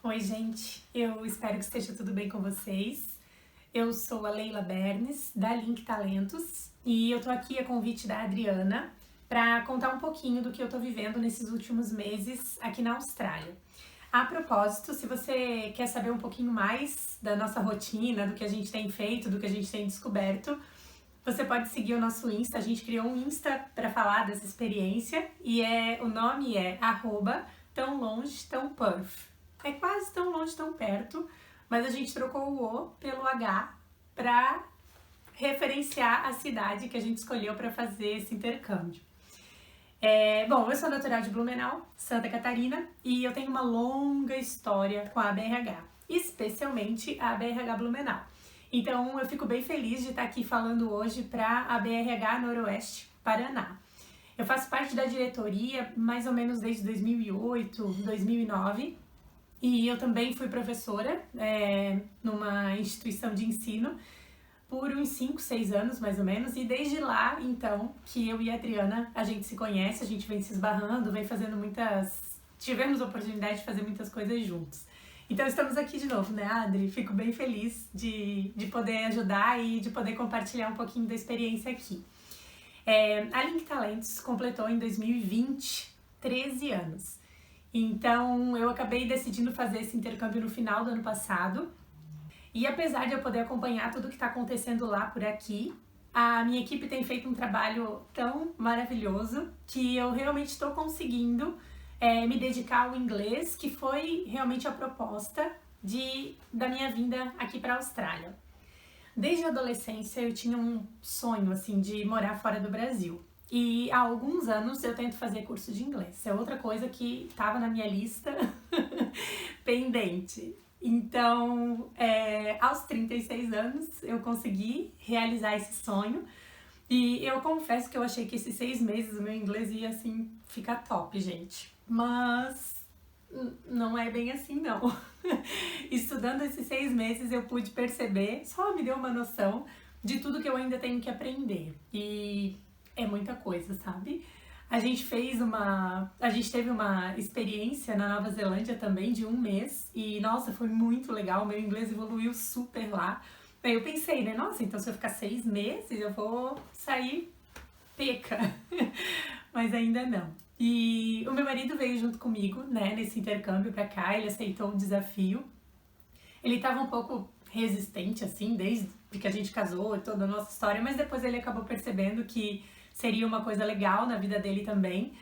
Oi, gente. Eu espero que esteja tudo bem com vocês. Eu sou a Leila Bernes, da Link Talentos, e eu tô aqui a convite da Adriana para contar um pouquinho do que eu tô vivendo nesses últimos meses aqui na Austrália. A propósito, se você quer saber um pouquinho mais da nossa rotina, do que a gente tem feito, do que a gente tem descoberto, você pode seguir o nosso Insta. A gente criou um Insta para falar dessa experiência e o nome é @tão longe tão perth. É quase tão longe, tão perto, mas a gente trocou o O pelo H para referenciar a cidade que a gente escolheu para fazer esse intercâmbio. Bom, eu sou natural de Blumenau, Santa Catarina, e eu tenho uma longa história com a ABRH, especialmente a ABRH Blumenau. Então eu fico bem feliz de estar aqui falando hoje para a ABRH Noroeste, Paraná. Eu faço parte da diretoria mais ou menos desde 2008, 2009, e eu também fui professora numa instituição de ensino por uns 5, 6 anos mais ou menos, e desde lá, então, que eu e a Adriana, a gente se conhece, a gente vem se esbarrando, vem fazendo tivemos a oportunidade de fazer muitas coisas juntos. Então estamos aqui de novo, né, Adri? Fico bem feliz de poder ajudar e de poder compartilhar um pouquinho da experiência aqui. A Link Talentos completou em 2020 13 anos. Então eu acabei decidindo fazer esse intercâmbio no final do ano passado. E apesar de eu poder acompanhar tudo que está acontecendo lá por aqui, a minha equipe tem feito um trabalho tão maravilhoso que eu realmente estou conseguindo me dedicar ao inglês, que foi realmente a proposta da minha vinda aqui para a Austrália. Desde a adolescência eu tinha um sonho assim de morar fora do Brasil. E há alguns anos eu tento fazer curso de inglês. É outra coisa que estava na minha lista pendente. Então, aos 36 anos, eu consegui realizar esse sonho. E eu confesso que eu achei que esses 6 meses o meu inglês ia, assim, ficar top, gente. Mas não é bem assim, não. Estudando esses 6 meses, eu pude perceber, só me deu uma noção de tudo que eu ainda tenho que aprender. E é muita coisa, sabe? A gente teve uma experiência na Nova Zelândia também de 1 mês e, nossa, foi muito legal, meu inglês evoluiu super lá. Aí eu pensei, né, nossa, então se eu ficar 6 meses eu vou sair peca, mas ainda não. E o meu marido veio junto comigo, né, nesse intercâmbio pra cá, ele aceitou o desafio. Ele tava um pouco resistente, assim, desde que a gente casou e toda a nossa história, mas depois ele acabou percebendo que seria uma coisa legal na vida dele também.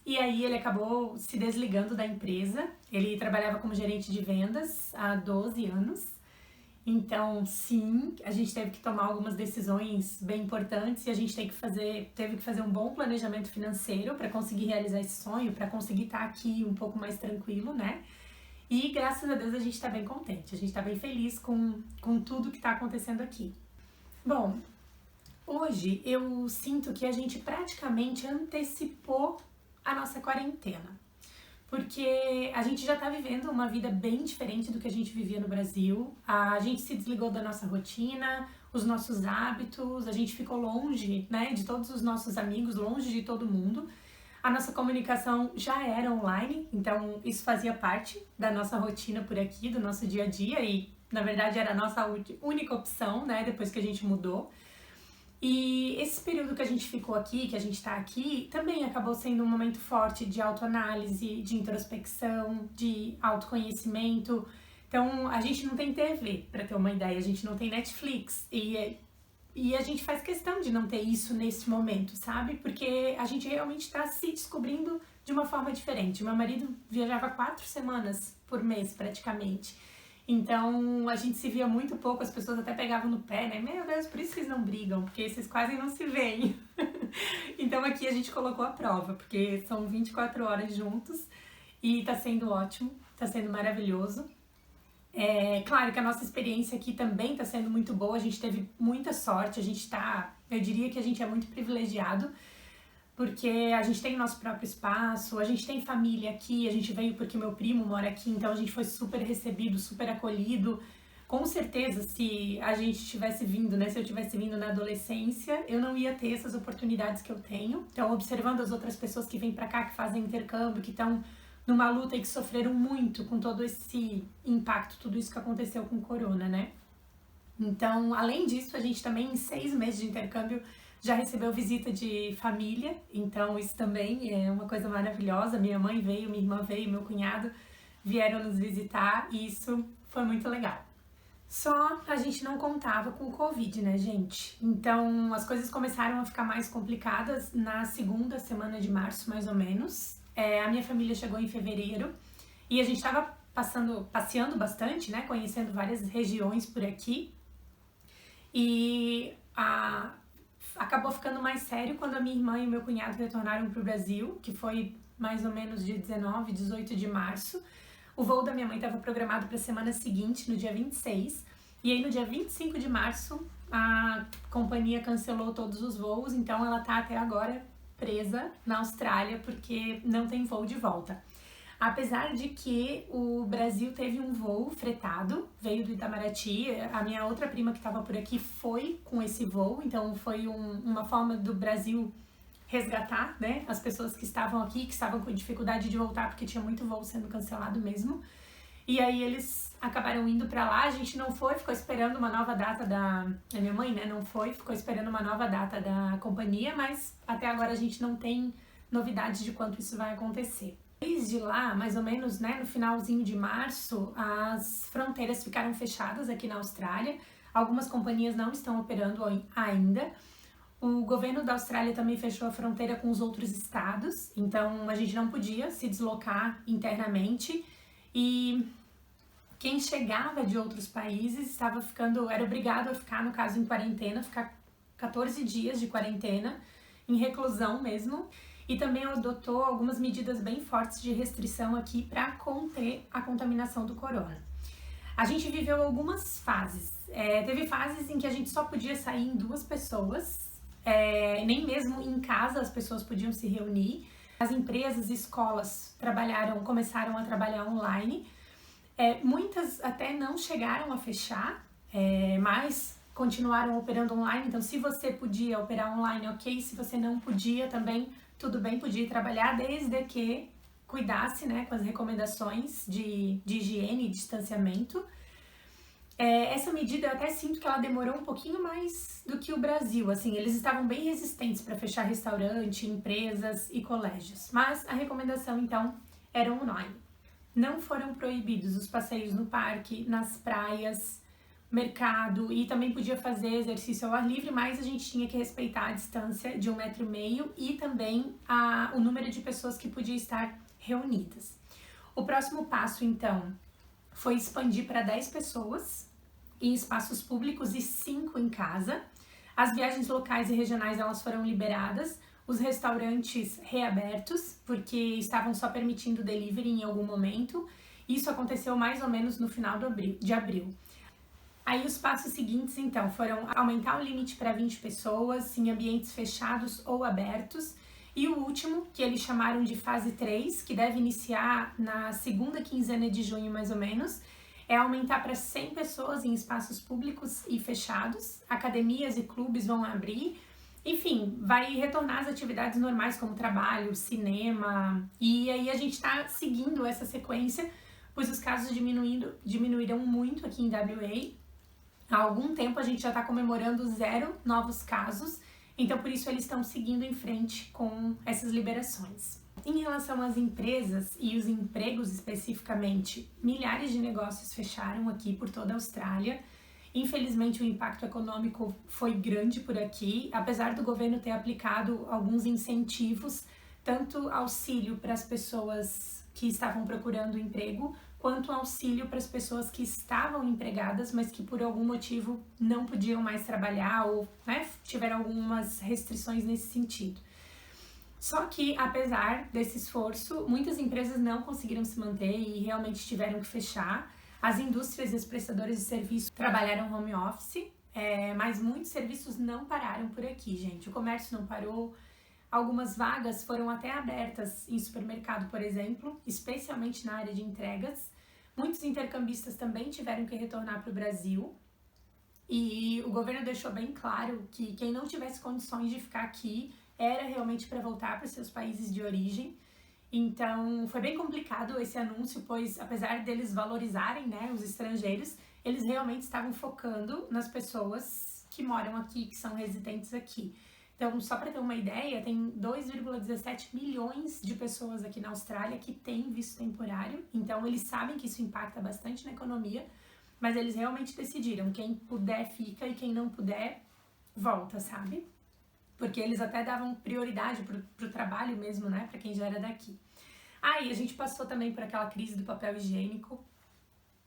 E aí ele acabou se desligando da empresa. Ele trabalhava como gerente de vendas há 12 anos. Então, sim, a gente teve que tomar algumas decisões bem importantes e a gente teve que fazer um bom planejamento financeiro para conseguir realizar esse sonho, para conseguir estar aqui um pouco mais tranquilo, né? E graças a Deus a gente está bem contente, a gente está bem feliz com tudo que está acontecendo aqui. Bom, hoje eu sinto que a gente praticamente antecipou a nossa quarentena, porque a gente já tá vivendo uma vida bem diferente do que a gente vivia no Brasil. A gente se desligou da nossa rotina, os nossos hábitos, a gente ficou longe, né, de todos os nossos amigos, longe de todo mundo. A nossa comunicação já era online, então isso fazia parte da nossa rotina por aqui, do nosso dia a dia e, na verdade, era a nossa única opção, né, depois que a gente mudou. E esse período que a gente ficou aqui, que a gente tá aqui, também acabou sendo um momento forte de autoanálise, de introspecção, de autoconhecimento. Então, a gente não tem TV, pra ter uma ideia, a gente não tem Netflix. E a gente faz questão de não ter isso nesse momento, sabe? Porque a gente realmente tá se descobrindo de uma forma diferente. Meu marido viajava 4 semanas por mês, praticamente. Então, a gente se via muito pouco, as pessoas até pegavam no pé, né? Meu Deus, por isso vocês não brigam, porque vocês quase não se veem. Então, aqui a gente colocou a prova, porque são 24 horas juntos e tá sendo ótimo, tá sendo maravilhoso. Claro que a nossa experiência aqui também tá sendo muito boa, a gente teve muita sorte, eu diria que a gente é muito privilegiado, porque a gente tem nosso próprio espaço, a gente tem família aqui, a gente veio porque meu primo mora aqui, então a gente foi super recebido, super acolhido. Com certeza, se a gente tivesse vindo, né, se eu tivesse vindo na adolescência, eu não ia ter essas oportunidades que eu tenho. Então, observando as outras pessoas que vêm pra cá, que fazem intercâmbio, que estão numa luta e que sofreram muito com todo esse impacto, tudo isso que aconteceu com o corona, né? Então, além disso, a gente também, em 6 meses de intercâmbio, já recebeu visita de família, então isso também é uma coisa maravilhosa. Minha mãe veio, minha irmã veio, meu cunhado vieram nos visitar e isso foi muito legal. Só a gente não contava com o Covid, né, gente? Então, as coisas começaram a ficar mais complicadas na segunda semana de março, mais ou menos. A minha família chegou em fevereiro e a gente estava passeando bastante, né, conhecendo várias regiões por aqui. E acabou ficando mais sério quando a minha irmã e o meu cunhado retornaram para o Brasil, que foi mais ou menos de 19, 18 de março. O voo da minha mãe estava programado para a semana seguinte, no dia 26, e aí no dia 25 de março a companhia cancelou todos os voos, então ela tá até agora presa na Austrália porque não tem voo de volta. Apesar de que o Brasil teve um voo fretado, veio do Itamaraty, a minha outra prima que estava por aqui foi com esse voo, então foi uma forma do Brasil resgatar, né, as pessoas que estavam aqui, que estavam com dificuldade de voltar, porque tinha muito voo sendo cancelado mesmo. E aí eles acabaram indo pra lá, a gente não foi, ficou esperando uma nova data a minha mãe, né, não foi, ficou esperando uma nova data da companhia, mas até agora a gente não tem novidades de quanto isso vai acontecer. Desde lá, mais ou menos, né, no finalzinho de março, as fronteiras ficaram fechadas aqui na Austrália. Algumas companhias não estão operando ainda. O governo da Austrália também fechou a fronteira com os outros estados, então a gente não podia se deslocar internamente e quem chegava de outros países era obrigado a ficar, no caso, em quarentena, ficar 14 dias de quarentena, em reclusão mesmo. E também adotou algumas medidas bem fortes de restrição aqui para conter a contaminação do corona. A gente viveu algumas fases. Teve fases em que a gente só podia sair em 2 pessoas, nem mesmo em casa as pessoas podiam se reunir. As empresas e escolas começaram a trabalhar online. Muitas até não chegaram a fechar, mas continuaram operando online. Então, se você podia operar online, ok. Se você não podia também, tudo bem, podia trabalhar, desde que cuidasse, né, com as recomendações de higiene e distanciamento. Essa medida eu até sinto que ela demorou um pouquinho mais do que o Brasil, assim, eles estavam bem resistentes para fechar restaurante, empresas e colégios, mas a recomendação então era online. Não foram proibidos os passeios no parque, nas praias, mercado, e também podia fazer exercício ao ar livre, mas a gente tinha que respeitar a distância de 1,5 m e também o número de pessoas que podia estar reunidas. O próximo passo, então, foi expandir para 10 pessoas em espaços públicos e 5 em casa. As viagens locais e regionais elas foram liberadas, os restaurantes reabertos, porque estavam só permitindo delivery em algum momento. Isso aconteceu mais ou menos no final de abril. Aí os passos seguintes, então, foram aumentar o limite para 20 pessoas em ambientes fechados ou abertos. E o último, que eles chamaram de fase 3, que deve iniciar na segunda quinzena de junho, mais ou menos, é aumentar para 100 pessoas em espaços públicos e fechados. Academias e clubes vão abrir. Enfim, vai retornar às atividades normais como trabalho, cinema. E aí a gente está seguindo essa sequência, pois os casos diminuíram muito aqui em WA. Há algum tempo a gente já está comemorando 0 novos casos, então por isso eles estão seguindo em frente com essas liberações. Em relação às empresas e os empregos especificamente, milhares de negócios fecharam aqui por toda a Austrália. Infelizmente o impacto econômico foi grande por aqui, apesar do governo ter aplicado alguns incentivos, tanto auxílio para as pessoas que estavam procurando emprego, quanto auxílio para as pessoas que estavam empregadas, mas que por algum motivo não podiam mais trabalhar ou, né, tiveram algumas restrições nesse sentido. Só que, apesar desse esforço, muitas empresas não conseguiram se manter e realmente tiveram que fechar. As indústrias e os prestadores de serviço trabalharam home office, mas muitos serviços não pararam por aqui, gente. O comércio não parou. Algumas vagas foram até abertas em supermercado, por exemplo, especialmente na área de entregas. Muitos intercambistas também tiveram que retornar para o Brasil. E o governo deixou bem claro que quem não tivesse condições de ficar aqui era realmente para voltar para seus países de origem. Então, foi bem complicado esse anúncio, pois apesar deles valorizarem, né, os estrangeiros, eles realmente estavam focando nas pessoas que moram aqui, que são residentes aqui. Então, só para ter uma ideia, tem 2,17 milhões de pessoas aqui na Austrália que têm visto temporário. Então, eles sabem que isso impacta bastante na economia, mas eles realmente decidiram, quem puder fica e quem não puder volta, sabe? Porque eles até davam prioridade pro trabalho mesmo, né, pra quem já era daqui. E a gente passou também por aquela crise do papel higiênico.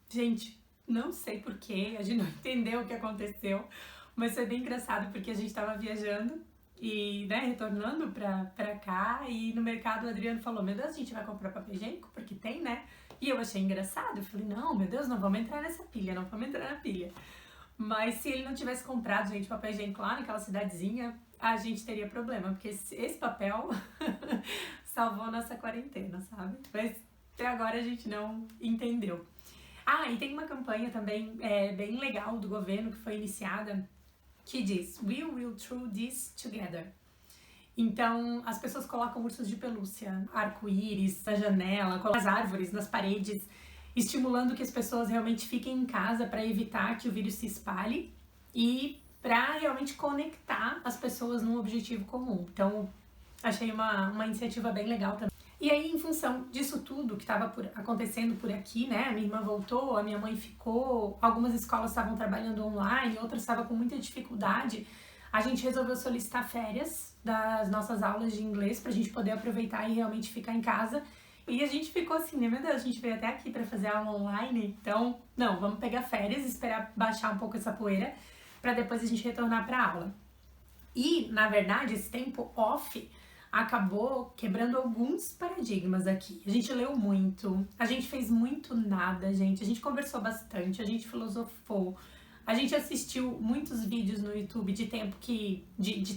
Gente, não sei porquê, a gente não entendeu o que aconteceu, mas foi bem engraçado porque a gente tava viajando e, né, retornando pra cá, e no mercado o Adriano falou, meu Deus, a gente vai comprar papel higiênico? Porque tem, né? E eu achei engraçado, eu falei, não, meu Deus, não vamos entrar nessa pilha, não vamos entrar na pilha. Mas se ele não tivesse comprado, gente, papel higiênico lá naquela cidadezinha, a gente teria problema, porque esse papel salvou nossa quarentena, sabe? Mas até agora a gente não entendeu. E tem uma campanha também bem legal do governo que foi iniciada, que diz We will through this together. Então, as pessoas colocam ursos de pelúcia, arco-íris na janela, colocam as árvores nas paredes, estimulando que as pessoas realmente fiquem em casa para evitar que o vírus se espalhe e para realmente conectar as pessoas num objetivo comum. Então, achei uma iniciativa bem legal também. E aí, em função disso tudo que estava acontecendo por aqui, né? A minha irmã voltou, a minha mãe ficou, algumas escolas estavam trabalhando online, outras estavam com muita dificuldade. A gente resolveu solicitar férias das nossas aulas de inglês pra gente poder aproveitar e realmente ficar em casa. E a gente ficou assim, né? Meu Deus, a gente veio até aqui pra fazer aula online, então, não, vamos pegar férias, esperar baixar um pouco essa poeira pra depois a gente retornar pra aula. E, na verdade, esse tempo off acabou quebrando alguns paradigmas aqui. A gente leu muito, a gente fez muito nada, gente. A gente conversou bastante, a gente filosofou, a gente assistiu muitos vídeos no YouTube de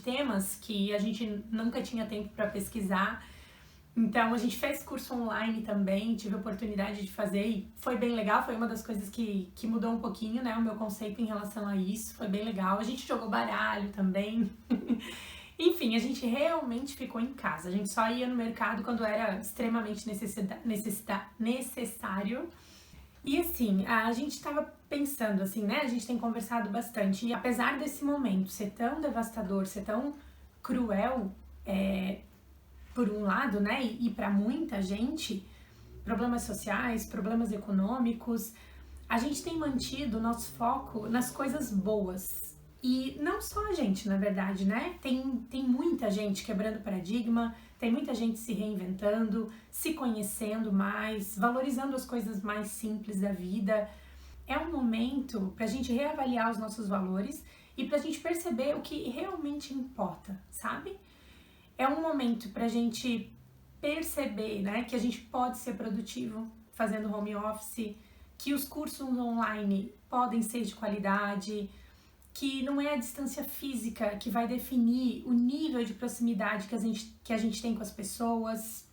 temas que a gente nunca tinha tempo para pesquisar. Então, a gente fez curso online também, tive a oportunidade de fazer e foi bem legal, foi uma das coisas que mudou um pouquinho, né, o meu conceito em relação a isso, foi bem legal. A gente jogou baralho também. Enfim, a gente realmente ficou em casa, a gente só ia no mercado quando era extremamente necessário. E assim, a gente tava pensando assim, né, a gente tem conversado bastante, e apesar desse momento ser tão devastador, ser tão cruel, por um lado, né, e para muita gente, problemas sociais, problemas econômicos, a gente tem mantido o nosso foco nas coisas boas. E não só a gente, na verdade, né? Tem muita gente quebrando paradigma, tem muita gente se reinventando, se conhecendo mais, valorizando as coisas mais simples da vida. É um momento pra gente reavaliar os nossos valores e pra gente perceber o que realmente importa, sabe? É um momento pra gente perceber, né, que a gente pode ser produtivo fazendo home office, que os cursos online podem ser de qualidade, que não é a distância física que vai definir o nível de proximidade que a gente tem com as pessoas,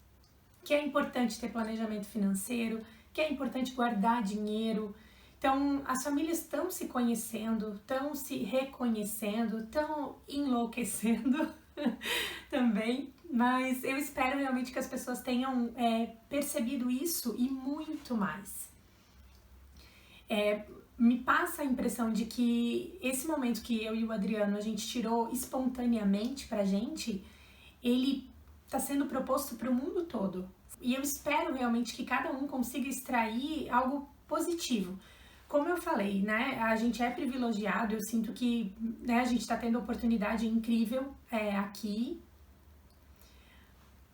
que é importante ter planejamento financeiro, que é importante guardar dinheiro. Então, as famílias estão se conhecendo, estão se reconhecendo, estão enlouquecendo também, mas eu espero realmente que as pessoas tenham percebido isso e muito mais. Me passa a impressão de que esse momento que eu e o Adriano a gente tirou espontaneamente pra gente, ele tá sendo proposto pro mundo todo. E eu espero realmente que cada um consiga extrair algo positivo. Como eu falei, né, a gente é privilegiado, eu sinto que, né, a gente tá tendo oportunidade incrível aqui,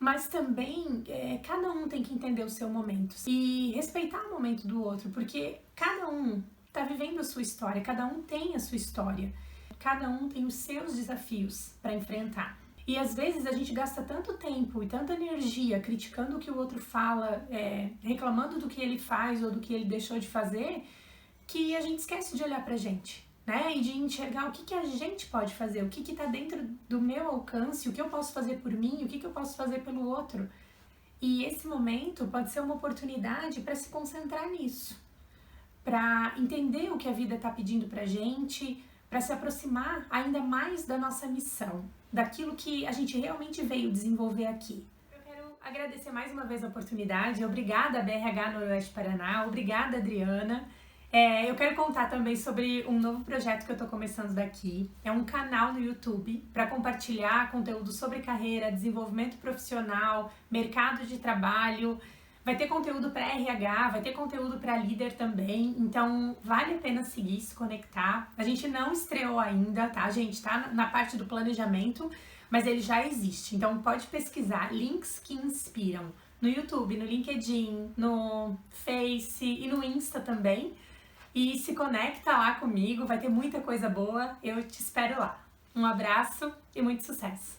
mas também cada um tem que entender o seu momento e respeitar o momento do outro, porque cada um tá vivendo a sua história, cada um tem a sua história, cada um tem os seus desafios para enfrentar. E às vezes a gente gasta tanto tempo e tanta energia criticando o que o outro fala, reclamando do que ele faz ou do que ele deixou de fazer, que a gente esquece de olhar pra gente, né? E de enxergar o que a gente pode fazer, o que tá dentro do meu alcance, o que eu posso fazer por mim, o que eu posso fazer pelo outro. E esse momento pode ser uma oportunidade para se concentrar nisso, para entender o que a vida está pedindo pra gente, para se aproximar ainda mais da nossa missão, daquilo que a gente realmente veio desenvolver aqui. Eu quero Agradecer mais uma vez a oportunidade. Obrigada, BRH Noroeste Paraná. Obrigada, Adriana. Eu quero contar também sobre um novo projeto que eu tô começando daqui. É um canal no YouTube para compartilhar conteúdo sobre carreira, desenvolvimento profissional, mercado de trabalho. Vai ter conteúdo para RH, vai ter conteúdo para líder também. Então, vale a pena seguir, se conectar. A gente não estreou ainda, tá, gente? Tá na parte do planejamento, mas ele já existe. Então, pode pesquisar links que inspiram no YouTube, no LinkedIn, no Face e no Insta também. E se conecta lá comigo, vai ter muita coisa boa. Eu te espero lá. Um abraço e muito sucesso!